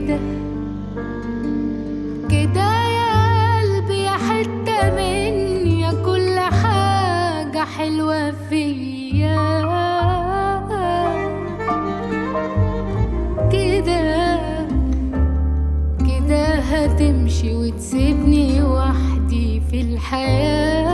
كده كده يا قلبي، يا حتة مني، يا كل حاجة حلوة فيا. كده كده هتمشي وتسيبني وحدي في الحياة.